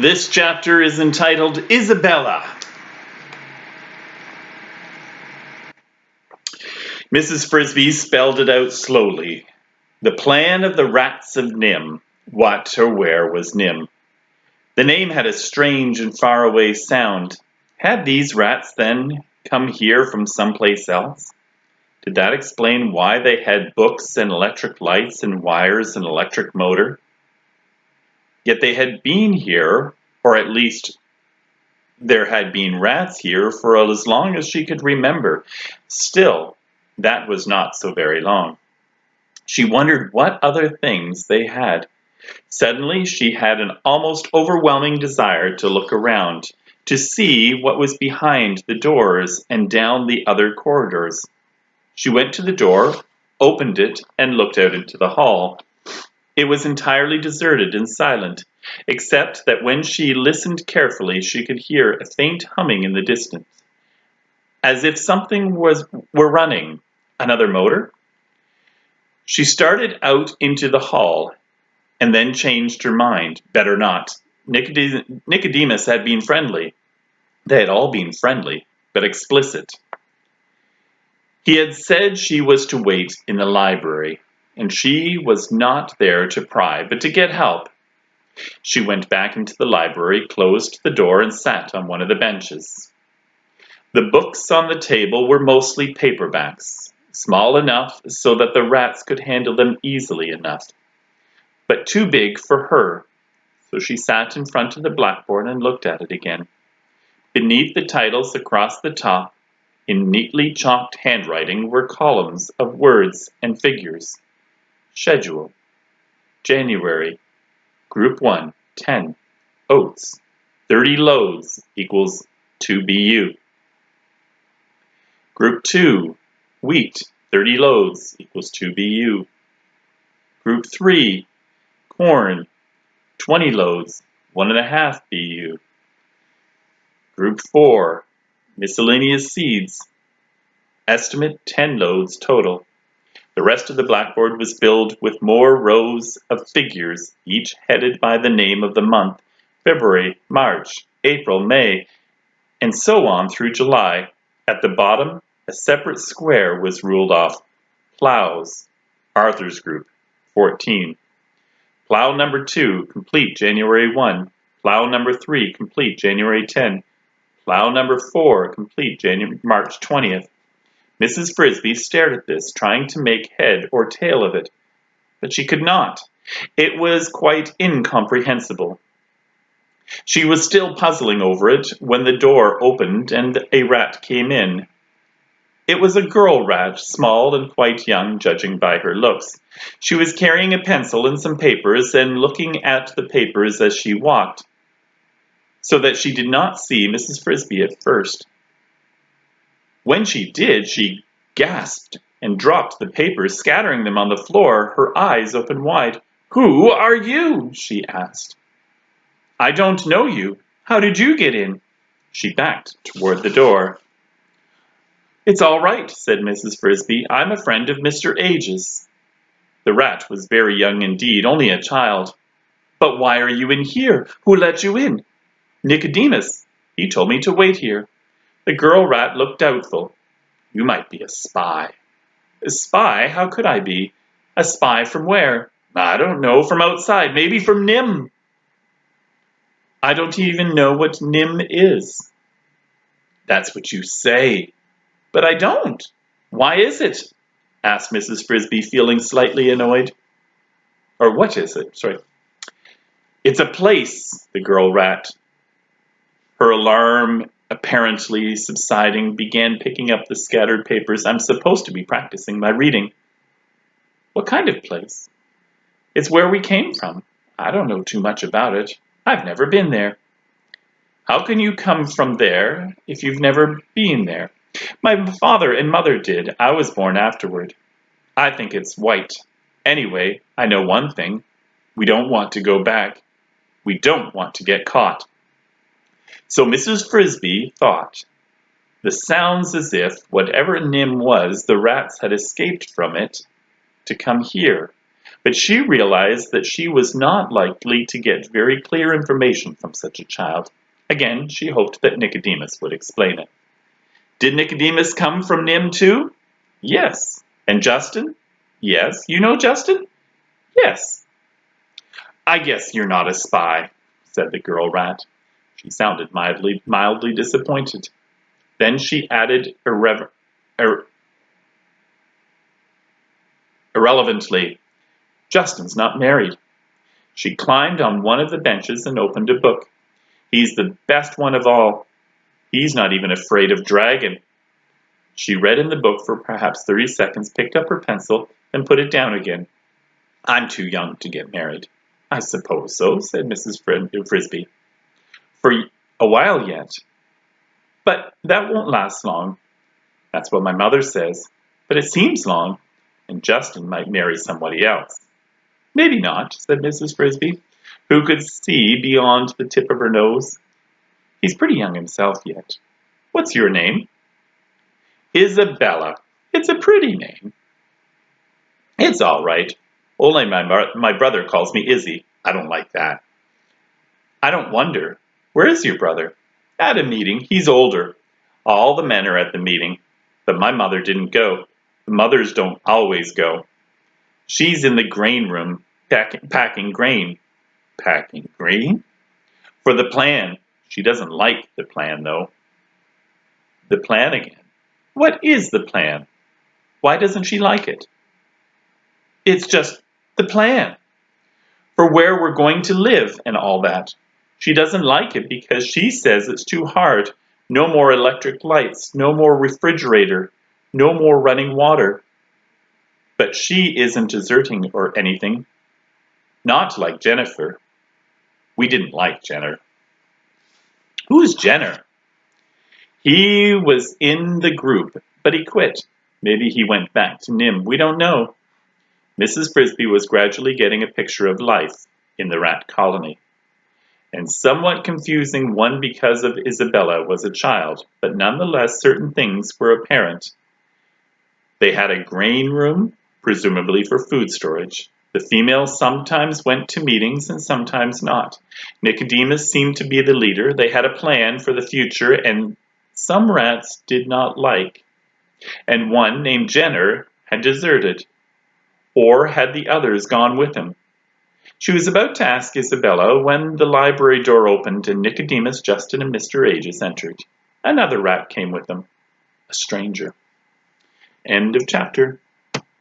This chapter is entitled Isabella. Mrs. Frisby spelled it out slowly. The plan of the rats of NIMH. What or where was NIMH? The name had a strange and faraway sound. Had these rats, then, come here from someplace else? Did that explain why they had books and electric lights and wires and electric motor? Yet they had been here, or at least there had been rats here for as long as she could remember. Still, that was not so very long. She wondered what other things they had. Suddenly, she had an almost overwhelming desire to look around, to see what was behind the doors and down the other corridors. She went to the door, opened it, and looked out into the hall. It was entirely deserted and silent, except that when she listened carefully, she could hear a faint humming in the distance, as if something were running. Another motor? She started out into the hall, and then changed her mind. Better not. Nicodemus had been friendly. They had all been friendly, but explicit. He had said she was to wait in the library, and she was not there to pry, but to get help. She went back into the library, closed the door, and sat on one of the benches. The books on the table were mostly paperbacks, small enough so that the rats could handle them easily enough, but too big for her, so she sat in front of the blackboard and looked at it again. Beneath the titles across the top, in neatly chalked handwriting, were columns of words and figures. Schedule. January. Group 1, 10. Oats. 30 loads equals 2 BU. Group 2. Wheat. 30 loads equals 2 BU. Group 3. Corn. 20 loads, 1.5 BU. Group 4. Miscellaneous seeds. Estimate 10 loads total. The rest of the blackboard was filled with more rows of figures, each headed by the name of the month: February, March, April, May, and so on through July. At the bottom, a separate square was ruled off. Plows. Arthur's group, 14. Plow number 2, complete January 1. Plow number 3, complete January 10. Plow number 4, complete March 20th. Mrs. Frisby stared at this, trying to make head or tail of it, but she could not. It was quite incomprehensible. She was still puzzling over it when the door opened and a rat came in. It was a girl rat, small and quite young, judging by her looks. She was carrying a pencil and some papers and looking at the papers as she walked, so that she did not see Mrs. Frisby at first. When she did, she gasped and dropped the papers, scattering them on the floor, her eyes open wide. "Who are you?" she asked. "I don't know you. How did you get in?" She backed toward the door. "It's all right," said Mrs. Frisby. "I'm a friend of Mr. Age's." The rat was very young indeed, only a child. "But why are you in here? Who let you in?" "Nicodemus. He told me to wait here." The girl rat looked doubtful. "You might be a spy." "A spy? How could I be? A spy from where?" "I don't know. From outside. Maybe from NIMH." "I don't even know what NIMH is." "That's what you say." "But I don't. Why is it?" asked Mrs. Frisby, feeling slightly annoyed. "Or what is it? Sorry." "It's a place," the girl rat, her alarm apparently subsiding, began picking up the scattered papers. "I'm supposed to be practicing my reading." "What kind of place?" "It's where we came from. I don't know too much about it. I've never been there." "How can you come from there if you've never been there?" "My father and mother did. I was born afterward." "I think it's white. Anyway, I know one thing. We don't want to go back. We don't want to get caught." So Mrs. Frisby thought. This sounds as if, whatever NIMH was, the rats had escaped from it to come here. but she realized that she was not likely to get very clear information from such a child. Again, she hoped that Nicodemus would explain it. Did Nicodemus come from NIMH too? Yes. And Justin? Yes. You know Justin? Yes. I guess you're not a spy, said the girl rat. She sounded mildly disappointed. Then she added irrelevantly, Justin's not married. She climbed on one of the benches and opened a book. He's the best one of all. He's not even afraid of dragon. She read in the book for perhaps 30 seconds, picked up her pencil, and put it down again. I'm too young to get married. I suppose so, said Mrs. Frisby. For a while yet. But that won't last long. That's what my mother says. But it seems long, and Justin might marry somebody else. Maybe not, said Mrs. Frisby, who could see beyond the tip of her nose. He's pretty young himself yet. What's your name? Isabella. It's a pretty name. It's all right. Only my brother calls me Izzy. I don't like that. I don't wonder. Where is your brother? At a meeting. He's older. All the men are at the meeting, but my mother didn't go. The mothers don't always go. She's in the grain room, packing grain. Packing grain? For the plan. She doesn't like the plan, though. The plan again. What is the plan? Why doesn't she like it? It's just the plan. For where we're going to live and all that. She doesn't like it because she says it's too hard. No more electric lights, no more refrigerator, no more running water. But she isn't deserting or anything. Not like Jennifer. We didn't like Jenner. Who's Jenner? He was in the group, but he quit. Maybe he went back to NIMH. We don't know. Mrs. Frisby was gradually getting a picture of life in the rat colony. And somewhat confusing one because of Isabella was a child, but nonetheless certain things were apparent. They had a grain room, presumably for food storage. The females sometimes went to meetings and sometimes not. Nicodemus seemed to be the leader. They had a plan for the future, and some rats did not like. And one named Jenner had deserted, or had the others gone with him. She was about to ask Isabella when the library door opened and Nicodemus, Justin, and Mr. Aegis entered. Another rat came with them, a stranger. End of chapter.